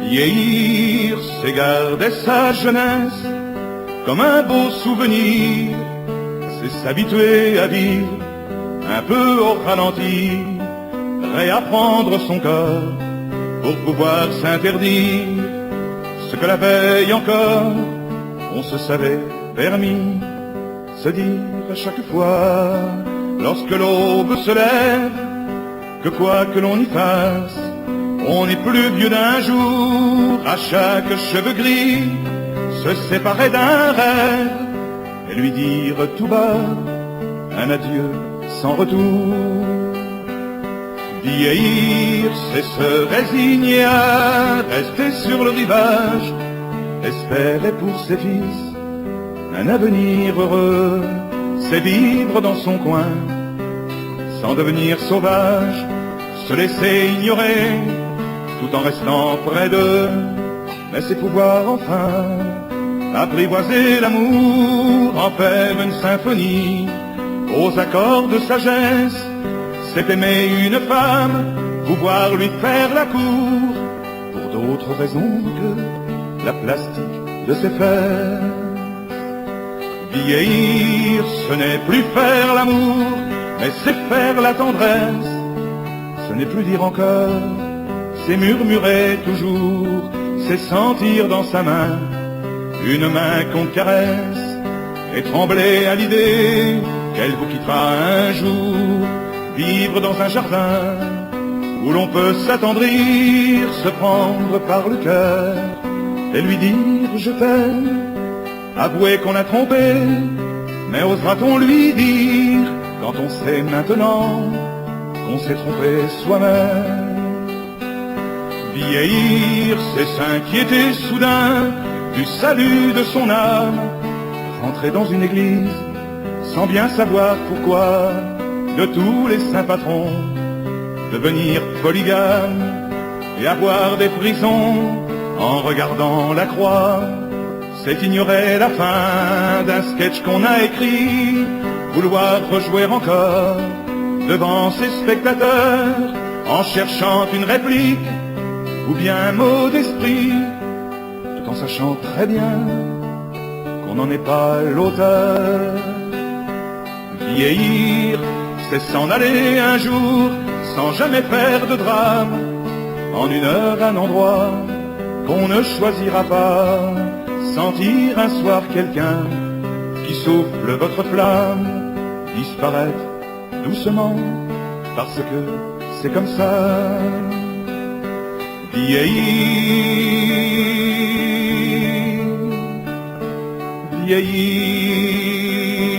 Vieillir, c'est garder sa jeunesse comme un beau souvenir, c'est s'habituer à vivre un peu au ralenti, réapprendre son corps pour pouvoir s'interdire ce que la veille encore on se savait permis, se dire à chaque fois lorsque l'aube se lève que quoi que l'on y fasse, on n'est plus vieux d'un jour. À chaque cheveu gris se séparer d'un rêve et lui dire tout bas un adieu sans retour. Vieillir, c'est se résigner à rester sur le rivage, espérer pour ses fils un avenir heureux, c'est vivre dans son coin sans devenir sauvage, se laisser ignorer tout en restant près d'eux, mais c'est pouvoir enfin apprivoiser l'amour, en faire une symphonie aux accords de sagesse. C'est aimer une femme, pouvoir lui faire la cour, pour d'autres raisons que la plastique de ses fesses. Vieillir, ce n'est plus faire l'amour, mais c'est faire la tendresse. Ce n'est plus dire encore, c'est murmurer toujours, c'est sentir dans sa main une main qu'on caresse, et trembler à l'idée qu'elle vous quittera un jour. Vivre dans un jardin où l'on peut s'attendrir, se prendre par le cœur et lui dire je t'aime. Avouer qu'on a trompé, mais osera-t-on lui dire quand on sait maintenant qu'on s'est trompé soi-même? Vieillir, c'est s'inquiéter soudain du salut de son âme, rentrer dans une église sans bien savoir pourquoi, de tous les saints patrons, devenir polygame et avoir des prisons en regardant la croix. C'est ignorer la fin d'un sketch qu'on a écrit, vouloir rejouer encore devant ses spectateurs en cherchant une réplique ou bien un mot d'esprit, tout en sachant très bien qu'on n'en est pas l'auteur. Vieillir, c'est s'en aller un jour sans jamais faire de drame, en une heure un endroit qu'on ne choisira pas, sentir un soir quelqu'un qui souffle votre flamme, disparaître doucement parce que c'est comme ça. Vieillir, vieillir.